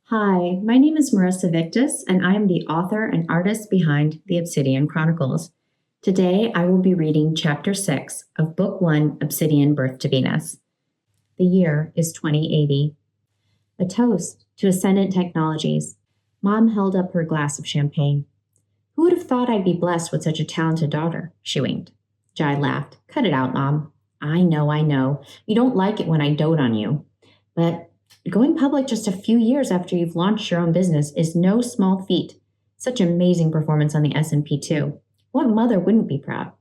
Hi, my name is Marisa Victus, and I am the author and artist behind the Obsidian Chronicles. Today, I will be reading Chapter 6 of Book 1, Obsidian Birth to Venus. The year is 2080. A toast to ascendant technologies. Mom held up her glass of champagne. Who would have thought I'd be blessed with such a talented daughter? She winked. Jai laughed. Cut it out, Mom. I know. You don't like it when I dote on you. But going public just a few years after you've launched your own business is no small feat. Such amazing performance on the S&P too. What mother wouldn't be proud?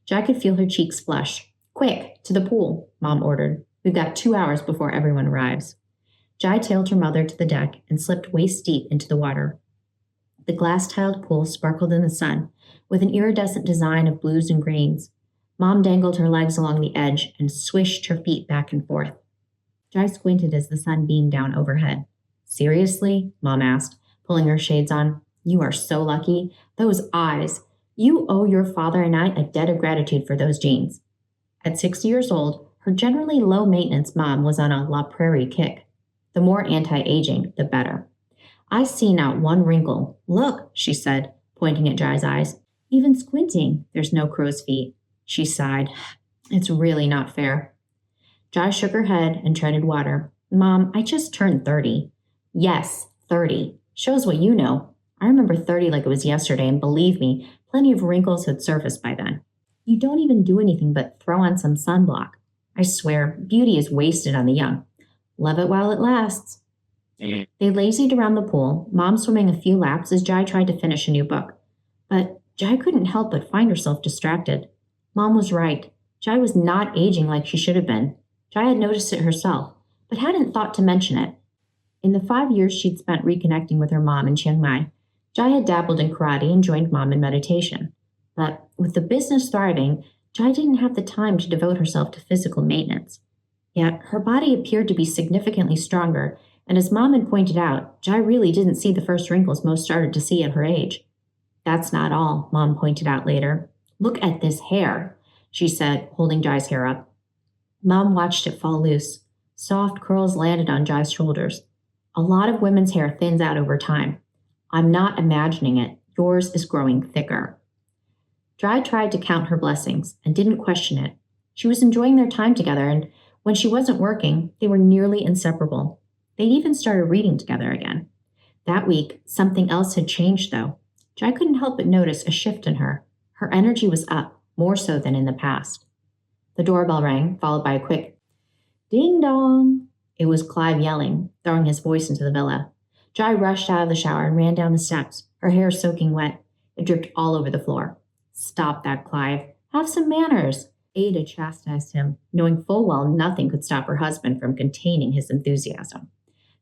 Jai could feel her cheeks flush. Quick, to the pool, Mom ordered. We've got 2 hours before everyone arrives. Jai tailed her mother to the deck and slipped waist deep into the water. The glass-tiled pool sparkled in the sun, with an iridescent design of blues and greens. Mom dangled her legs along the edge and swished her feet back and forth. Jai squinted as the sun beamed down overhead. Seriously? Mom asked, pulling her shades on. You are so lucky. Those eyes. You owe your father and I a debt of gratitude for those genes. At 60 years old, her generally low-maintenance mom was on a La Prairie kick. The more anti-aging, the better. I see not one wrinkle. Look, she said, pointing at Jai's eyes. Even squinting, there's no crow's feet. She sighed. It's really not fair. Jai shook her head and treaded water. Mom, I just turned 30. Yes, 30. Shows what you know. I remember 30 like it was yesterday, and believe me, plenty of wrinkles had surfaced by then. You don't even do anything but throw on some sunblock. I swear, beauty is wasted on the young. Love it while it lasts. They lazied around the pool, Mom swimming a few laps as Jai tried to finish a new book. But Jai couldn't help but find herself distracted. Mom was right. Jai was not aging like she should have been. Jai had noticed it herself, but hadn't thought to mention it. In the 5 years she'd spent reconnecting with her mom in Chiang Mai, Jai had dabbled in karate and joined Mom in meditation. But with the business thriving, Jai didn't have the time to devote herself to physical maintenance. Yet her body appeared to be significantly stronger, and as Mom had pointed out, Jai really didn't see the first wrinkles most started to see at her age. That's not all, Mom pointed out later. Look at this hair, she said, holding Jai's hair up. Mom watched it fall loose. Soft curls landed on Jai's shoulders. A lot of women's hair thins out over time. I'm not imagining it. Yours is growing thicker. Jai tried to count her blessings and didn't question it. She was enjoying their time together, and when she wasn't working, they were nearly inseparable. They'd even started reading together again. That week, something else had changed, though. Jai couldn't help but notice a shift in her. Her energy was up, more so than in the past. The doorbell rang, followed by a quick ding-dong. It was Clive yelling, throwing his voice into the villa. Jai rushed out of the shower and ran down the steps, her hair soaking wet. It dripped all over the floor. Stop that, Clive. Have some manners. Ada chastised him, knowing full well nothing could stop her husband from containing his enthusiasm.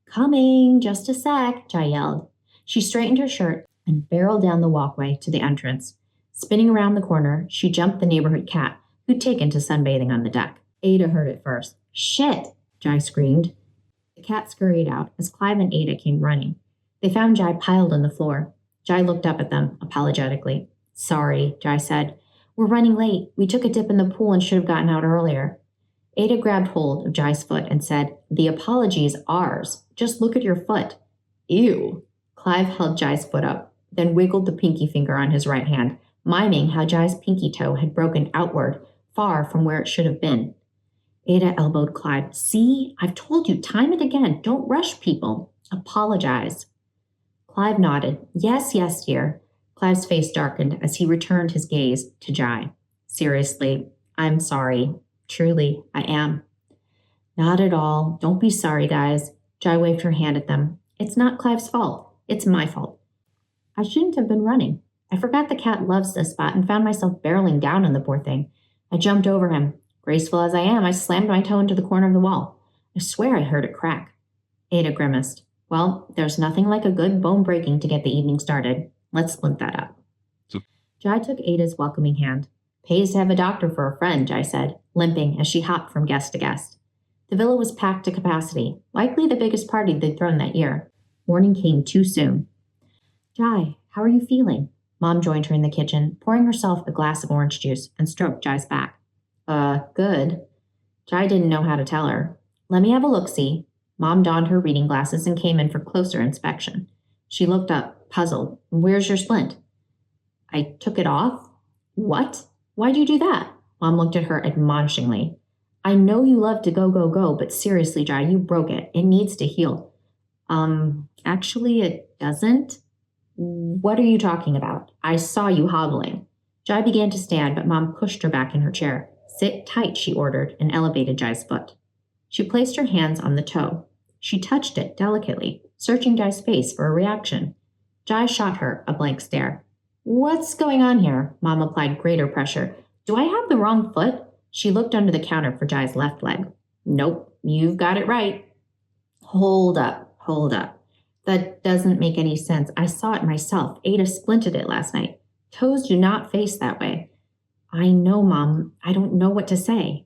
Coming, just a sec, Jai yelled. She straightened her shirt and barreled down the walkway to the entrance. Spinning around the corner, she jumped the neighborhood cat, who'd taken to sunbathing on the deck. Ada heard it first. Shit, Jai screamed. The cat scurried out as Clive and Ada came running. They found Jai piled on the floor. Jai looked up at them, apologetically. Sorry, Jai said. We're running late. We took a dip in the pool and should have gotten out earlier. Ada grabbed hold of Jai's foot and said, The apology is ours. Just look at your foot. Ew. Clive held Jai's foot up, then wiggled the pinky finger on his right hand, miming how Jai's pinky toe had broken outward, far from where it should have been. Ada elbowed Clive. See, I've told you time and again, don't rush people. Apologize. Clive nodded. Yes, dear. Clive's face darkened as he returned his gaze to Jai. Seriously, I'm sorry. Truly, I am. Not at all. Don't be sorry, guys. Jai waved her hand at them. It's not Clive's fault. It's my fault. I shouldn't have been running. I forgot the cat loves this spot and found myself barreling down on the poor thing. I jumped over him. Graceful as I am, I slammed my toe into the corner of the wall. I swear I heard it crack. Ada grimaced. Well, there's nothing like a good bone breaking to get the evening started. Let's splint that up. Jai took Ada's welcoming hand. Pays to have a doctor for a friend, Jai said, limping as she hopped from guest to guest. The villa was packed to capacity, likely the biggest party they'd thrown that year. Morning came too soon. Jai, how are you feeling? Mom joined her in the kitchen, pouring herself a glass of orange juice, and stroked Jai's back. Good. Jai didn't know how to tell her. Let me have a look-see. Mom donned her reading glasses and came in for closer inspection. She looked up, puzzled. Where's your splint? I took it off. What? Why'd you do that? Mom looked at her admonishingly. I know you love to go, but seriously, Jai, you broke it. It needs to heal. Actually, it doesn't. What are you talking about? I saw you hobbling. Jai began to stand, but Mom pushed her back in her chair. Sit tight, she ordered, and elevated Jai's foot. She placed her hands on the toe. She touched it delicately, searching Jai's face for a reaction. Jai shot her a blank stare. What's going on here? Mom applied greater pressure. Do I have the wrong foot? She looked under the counter for Jai's left leg. Nope, you've got it right. Hold up. That doesn't make any sense. I saw it myself. Ada splinted it last night. Toes do not face that way. I know, Mom. I don't know what to say.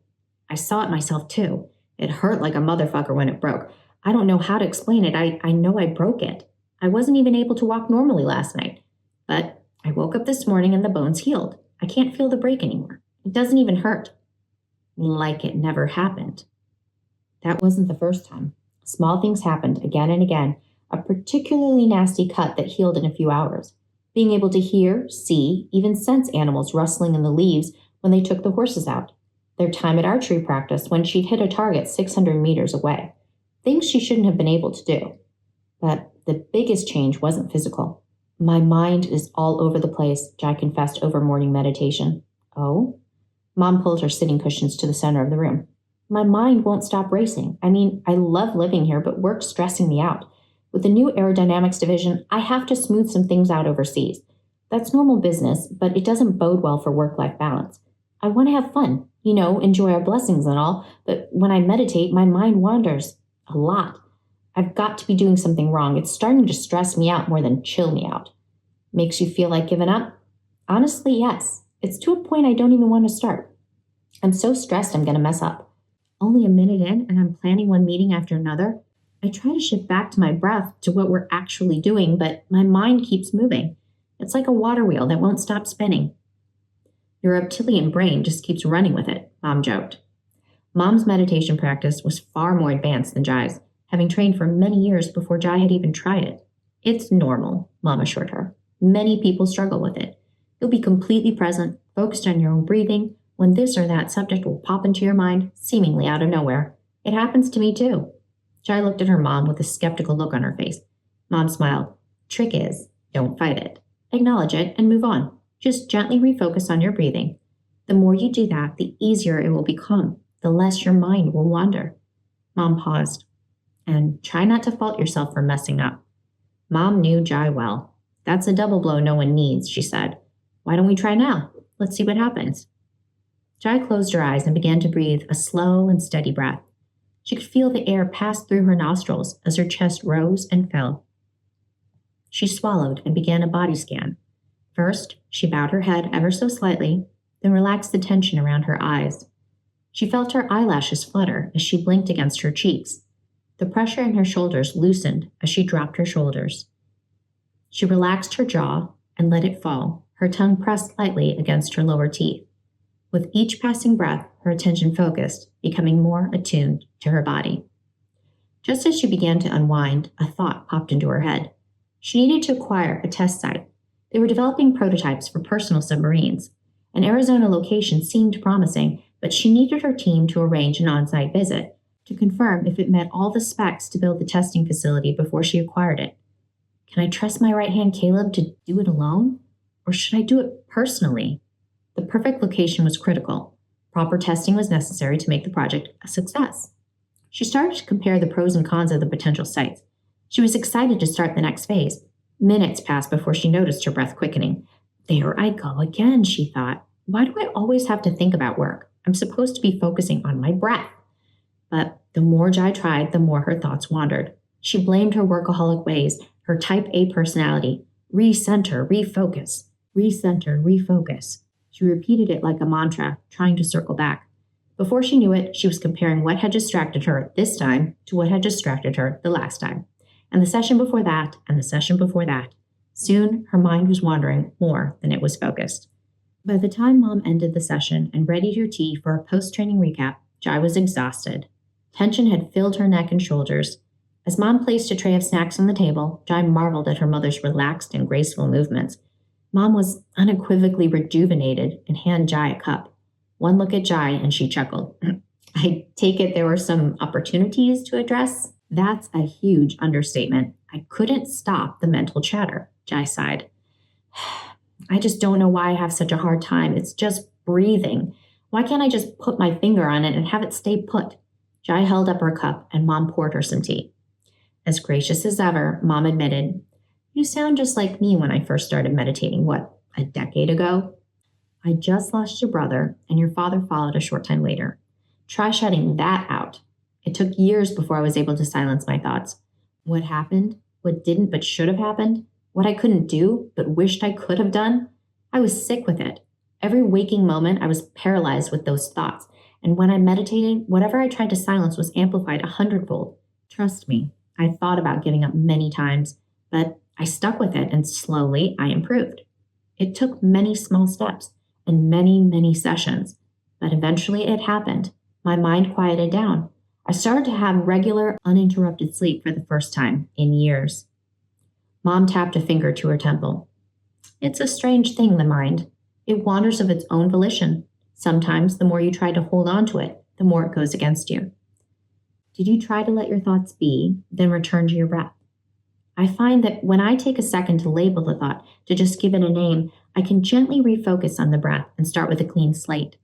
I saw it myself, too. It hurt like a motherfucker when it broke. I don't know how to explain it. I know I broke it. I wasn't even able to walk normally last night. But I woke up this morning and the bone's healed. I can't feel the break anymore. It doesn't even hurt. Like it never happened. That wasn't the first time. Small things happened again and again. A particularly nasty cut that healed in a few hours. Being able to hear, see, even sense animals rustling in the leaves when they took the horses out. Their time at archery practice when she'd hit a target 600 meters away. Things she shouldn't have been able to do. But the biggest change wasn't physical. My mind is all over the place, Jai confessed over morning meditation. Oh? Mom pulled her sitting cushions to the center of the room. My mind won't stop racing. I mean, I love living here, but work's stressing me out. With the new aerodynamics division, I have to smooth some things out overseas. That's normal business, but it doesn't bode well for work-life balance. I want to have fun, enjoy our blessings and all, but when I meditate, my mind wanders. A lot. I've got to be doing something wrong. It's starting to stress me out more than chill me out. Makes you feel like giving up? Honestly, yes. It's to a point I don't even want to start. I'm so stressed I'm going to mess up. Only a minute in, and I'm planning one meeting after another. I try to shift back to my breath, to what we're actually doing, but my mind keeps moving. It's like a water wheel that won't stop spinning. Your reptilian brain just keeps running with it, Mom joked. Mom's meditation practice was far more advanced than Jai's, having trained for many years before Jai had even tried it. It's normal, Mom assured her. Many people struggle with it. You'll be completely present, focused on your own breathing, when this or that subject will pop into your mind, seemingly out of nowhere. It happens to me too. Jai looked at her mom with a skeptical look on her face. Mom smiled. Trick is, don't fight it. Acknowledge it and move on. Just gently refocus on your breathing. The more you do that, the easier it will become, the less your mind will wander. Mom paused. And try not to fault yourself for messing up. Mom knew Jai well. That's a double blow no one needs, she said. Why don't we try now? Let's see what happens. Jai closed her eyes and began to breathe a slow and steady breath. She could feel the air pass through her nostrils as her chest rose and fell. She swallowed and began a body scan. First, she bowed her head ever so slightly, then relaxed the tension around her eyes. She felt her eyelashes flutter as she blinked against her cheeks. The pressure in her shoulders loosened as she dropped her shoulders. She relaxed her jaw and let it fall, her tongue pressed lightly against her lower teeth. With each passing breath, her attention focused, becoming more attuned to her body. Just as she began to unwind, a thought popped into her head. She needed to acquire a test site. They were developing prototypes for personal submarines. An Arizona location seemed promising, but she needed her team to arrange an on-site visit to confirm if it met all the specs to build the testing facility before she acquired it. Can I trust my right-hand Caleb to do it alone? Or should I do it personally? The perfect location was critical. Proper testing was necessary to make the project a success. She started to compare the pros and cons of the potential sites. She was excited to start the next phase. Minutes passed before she noticed her breath quickening. There I go again, she thought. Why do I always have to think about work? I'm supposed to be focusing on my breath. But the more Jai tried, the more her thoughts wandered. She blamed her workaholic ways, her type A personality. Recenter, refocus. Recenter, refocus. She repeated it like a mantra, trying to circle back. Before she knew it, she was comparing what had distracted her this time to what had distracted her the last time, and the session before that, and the session before that. Soon, her mind was wandering more than it was focused. By the time Mom ended the session and readied her tea for a post-training recap, Jai was exhausted. Tension had filled her neck and shoulders. As Mom placed a tray of snacks on the table, Jai marveled at her mother's relaxed and graceful movements. Mom was unequivocally rejuvenated and handed Jai a cup. One look at Jai and she chuckled. I take it there were some opportunities to address? That's a huge understatement. I couldn't stop the mental chatter, Jai sighed. I just don't know why I have such a hard time. It's just breathing. Why can't I just put my finger on it and have it stay put? Jai held up her cup and Mom poured her some tea. As gracious as ever, Mom admitted, You sound just like me when I first started meditating, a decade ago? I just lost your brother, and your father followed a short time later. Try shutting that out. It took years before I was able to silence my thoughts. What happened? What didn't but should have happened? What I couldn't do but wished I could have done? I was sick with it. Every waking moment, I was paralyzed with those thoughts, and when I meditated, whatever I tried to silence was amplified 100-fold. Trust me, I thought about giving up many times, but I stuck with it, and slowly I improved. It took many small steps and many, many sessions, but eventually it happened. My mind quieted down. I started to have regular, uninterrupted sleep for the first time in years. Mom tapped a finger to her temple. It's a strange thing, the mind. It wanders of its own volition. Sometimes the more you try to hold on to it, the more it goes against you. Did you try to let your thoughts be, then return to your breath? I find that when I take a second to label the thought, to just give it a name, I can gently refocus on the breath and start with a clean slate.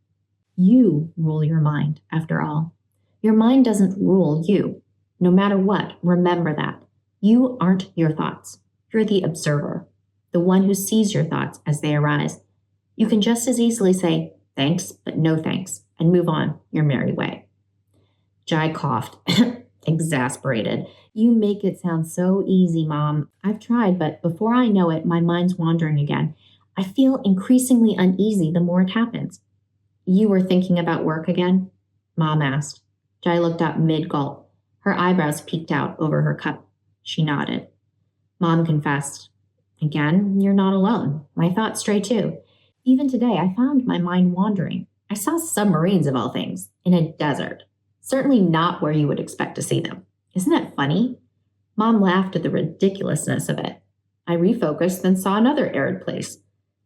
You rule your mind, after all. Your mind doesn't rule you. No matter what, remember that. You aren't your thoughts. You're the observer, the one who sees your thoughts as they arise. You can just as easily say, thanks, but no thanks, and move on your merry way. Jai coughed, exasperated. You make it sound so easy, Mom. I've tried, but before I know it, my mind's wandering again. I feel increasingly uneasy the more it happens. You were thinking about work again? Mom asked. Jai looked up mid-gulp. Her eyebrows peeked out over her cup. She nodded. Mom confessed. Again, you're not alone. My thoughts stray too. Even today, I found my mind wandering. I saw submarines of all things, in a desert. Certainly not where you would expect to see them. Isn't that funny? Mom laughed at the ridiculousness of it. I refocused, then saw another arid place.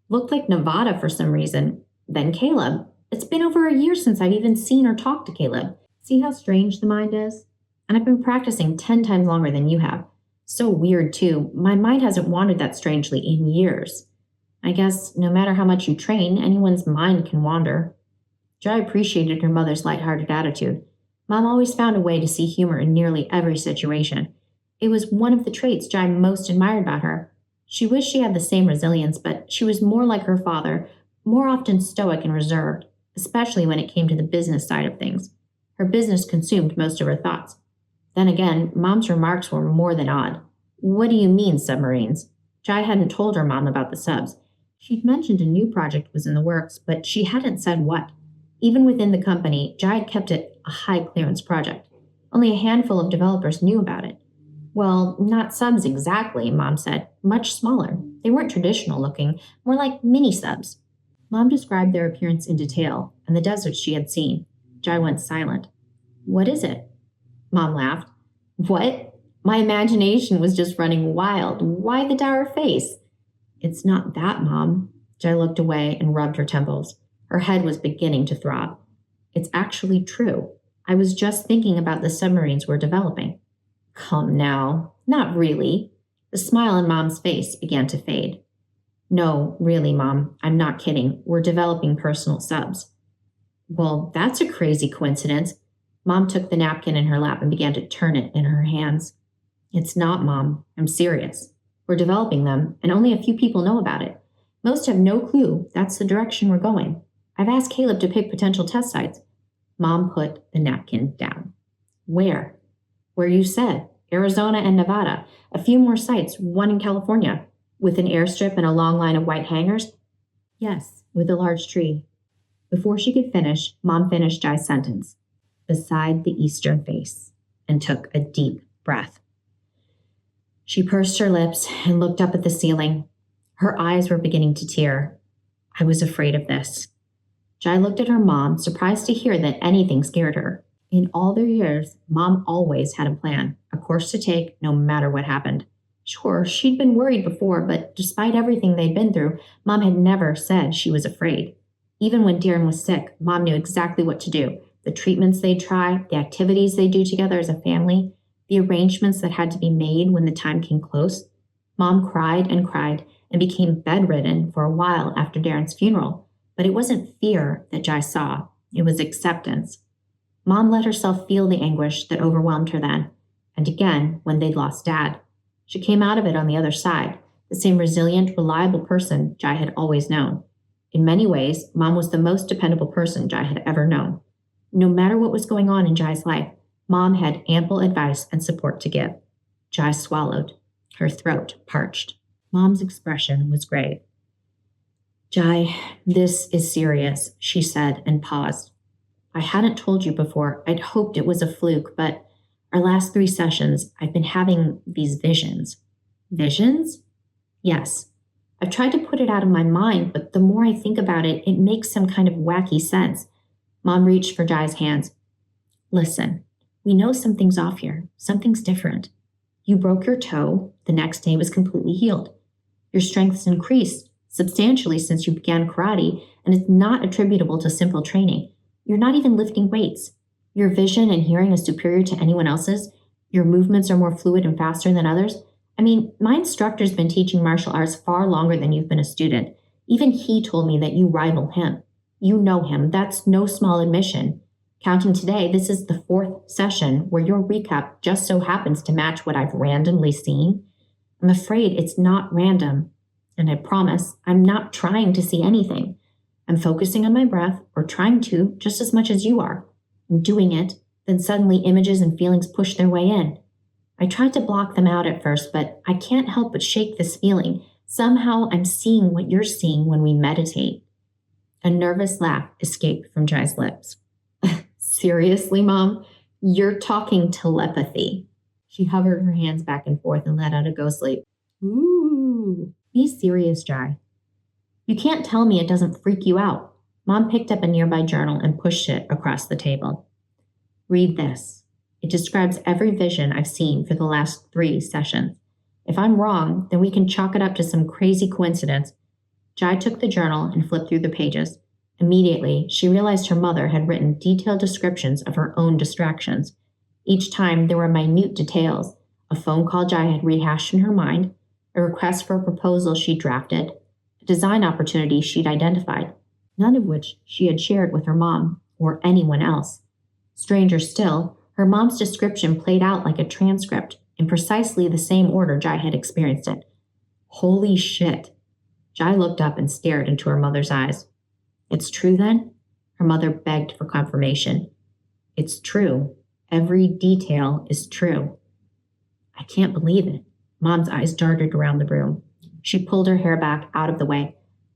Looked like Nevada for some reason. Then Caleb. It's been over a year since I've even seen or talked to Caleb. See how strange the mind is? And I've been practicing 10 times longer than you have. So weird, too. My mind hasn't wandered that strangely in years. I guess no matter how much you train, anyone's mind can wander. Jai appreciated her mother's lighthearted attitude. Mom always found a way to see humor in nearly every situation. It was one of the traits Jai most admired about her. She wished she had the same resilience, but she was more like her father, more often stoic and reserved, especially when it came to the business side of things. Her business consumed most of her thoughts. Then again, Mom's remarks were more than odd. What do you mean, submarines? Jai hadn't told her mom about the subs. She'd mentioned a new project was in the works, but she hadn't said what. Even within the company, Jai had kept it a high-clearance project. Only a handful of developers knew about it. Well, not subs exactly, Mom said. Much smaller. They weren't traditional-looking, more like mini-subs. Mom described their appearance in detail and the deserts she had seen. Jai went silent. What is it? Mom laughed. What? My imagination was just running wild. Why the dour face? It's not that, Mom. Jai looked away and rubbed her temples. Her head was beginning to throb. It's actually true. I was just thinking about the submarines we're developing. Come now. Not really. The smile on Mom's face began to fade. No, really, Mom. I'm not kidding. We're developing personal subs. Well, that's a crazy coincidence. Mom took the napkin in her lap and began to turn it in her hands. It's not, Mom. I'm serious. We're developing them, and only a few people know about it. Most have no clue that's the direction we're going. I've asked Caleb to pick potential test sites. Mom put the napkin down. Where? Where you said. Arizona and Nevada. A few more sites, one in California. With an airstrip and a long line of white hangars? Yes, with a large tree. Before she could finish, Mom finished Jai's sentence. Beside the eastern face, and took a deep breath. She pursed her lips and looked up at the ceiling. Her eyes were beginning to tear. I was afraid of this. Jai looked at her mom, surprised to hear that anything scared her. In all their years, Mom always had a plan, a course to take no matter what happened. Sure, she'd been worried before, but despite everything they'd been through, Mom had never said she was afraid. Even when Darren was sick, Mom knew exactly what to do. The treatments they'd try, the activities they'd do together as a family, the arrangements that had to be made when the time came close. Mom cried and became bedridden for a while after Darren's funeral. But it wasn't fear that Jai saw. It was acceptance. Mom let herself feel the anguish that overwhelmed her then, and again when they'd lost Dad. She came out of it on the other side, the same resilient, reliable person Jai had always known. In many ways, Mom was the most dependable person Jai had ever known. No matter what was going on in Jai's life, Mom had ample advice and support to give. Jai swallowed. Her throat parched. Mom's expression was grave. "Jai, this is serious," she said and paused. "I hadn't told you before. I'd hoped it was a fluke, but our last 3 sessions, I've been having these visions." "Visions?" "Yes. I've tried to put it out of my mind, but the more I think about it, it makes some kind of wacky sense." Mom reached for Jai's hands. "Listen, we know something's off here. Something's different. You broke your toe. The next day was completely healed. Your strength's increased substantially since you began karate, and it's not attributable to simple training. You're not even lifting weights. Your vision and hearing is superior to anyone else's. Your movements are more fluid and faster than others. I mean, my instructor's been teaching martial arts far longer than you've been a student. Even he told me that you rival him. You know him. That's no small admission. Counting today, this is the 4th session where your recap just so happens to match what I've randomly seen. I'm afraid it's not random, and I promise I'm not trying to see anything. I'm focusing on my breath, or trying to, just as much as you are. I'm doing it, then suddenly images and feelings push their way in. I tried to block them out at first, but I can't help but shake this feeling. Somehow I'm seeing what you're seeing when we meditate." A nervous laugh escaped from Jai's lips. "Seriously, Mom? You're talking telepathy." She hovered her hands back and forth and let out a ghostly, "Ooh." "Be serious, Jai. You can't tell me it doesn't freak you out." Mom picked up a nearby journal and pushed it across the table. "Read this. It describes every vision I've seen for the last 3 sessions. If I'm wrong, then we can chalk it up to some crazy coincidence." Jai took the journal and flipped through the pages. Immediately, she realized her mother had written detailed descriptions of her own distractions. Each time there were minute details: a phone call Jai had rehashed in her mind, a request for a proposal she'd drafted, a design opportunity she'd identified, none of which she had shared with her mom or anyone else. Stranger still, her mom's description played out like a transcript in precisely the same order Jai had experienced it. Holy shit! Jai looked up and stared into her mother's eyes. "It's true then?" Her mother begged for confirmation. "It's true. Every detail is true." "I can't believe it." Mom's eyes darted around the room. She pulled her hair back out of the way.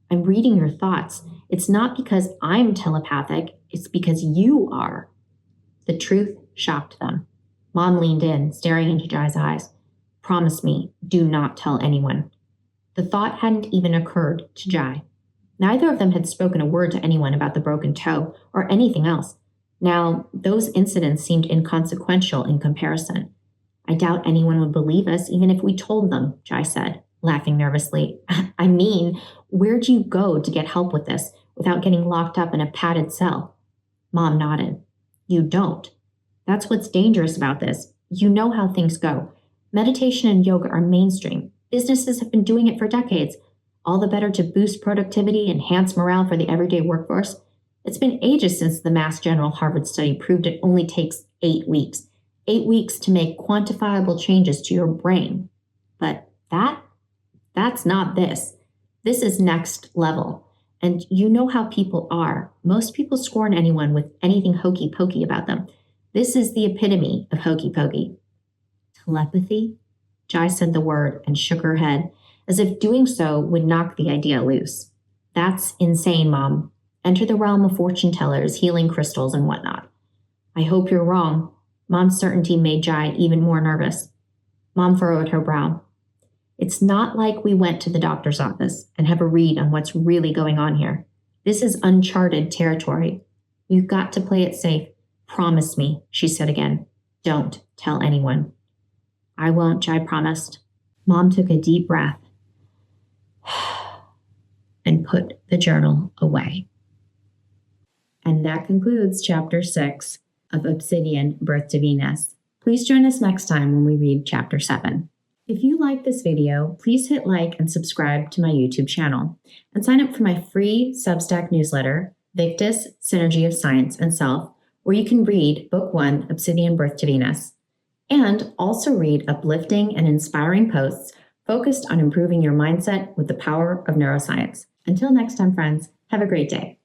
"I'm reading your thoughts. It's not because I'm telepathic. It's because you are." The truth shocked them. Mom leaned in, staring into Jai's eyes. "Promise me, do not tell anyone." The thought hadn't even occurred to Jai. Neither of them had spoken a word to anyone about the broken toe or anything else. Now, those incidents seemed inconsequential in comparison. "I doubt anyone would believe us even if we told them," Jai said, laughing nervously. "I mean, where'd you go to get help with this without getting locked up in a padded cell?" Mom nodded. "You don't. That's what's dangerous about this. You know how things go. Meditation and yoga are mainstream. Businesses have been doing it for decades. All the better to boost productivity, enhance morale for the everyday workforce. It's been ages since the Mass General Harvard study proved it only takes 8 weeks. 8 weeks to make quantifiable changes to your brain. But that's not this. This is next level. And you know how people are. Most people scorn anyone with anything hokey-pokey about them. This is the epitome of hokey-pokey." "Telepathy?" Jai said the word and shook her head, as if doing so would knock the idea loose. "That's insane, Mom. Enter the realm of fortune tellers, healing crystals, and whatnot." "I hope you're wrong." Mom's certainty made Jai even more nervous. Mom furrowed her brow. "It's not like we went to the doctor's office and have a read on what's really going on here. This is uncharted territory. You've got to play it safe. Promise me, she said again. Don't tell anyone. I won't, Jai promised. Mom took a deep breath and put the journal away. And that concludes Chapter 6 of Obsidian, Birth to Venus. Please join us next time when we read Chapter 7. If you like this video, please hit like and subscribe to my YouTube channel, and sign up for my free Substack newsletter, Victus, Synergy of Science and Self, where you can read Book 1, Obsidian, Birth to Venus, and also read uplifting and inspiring posts focused on improving your mindset with the power of neuroscience. Until next time, friends, have a great day.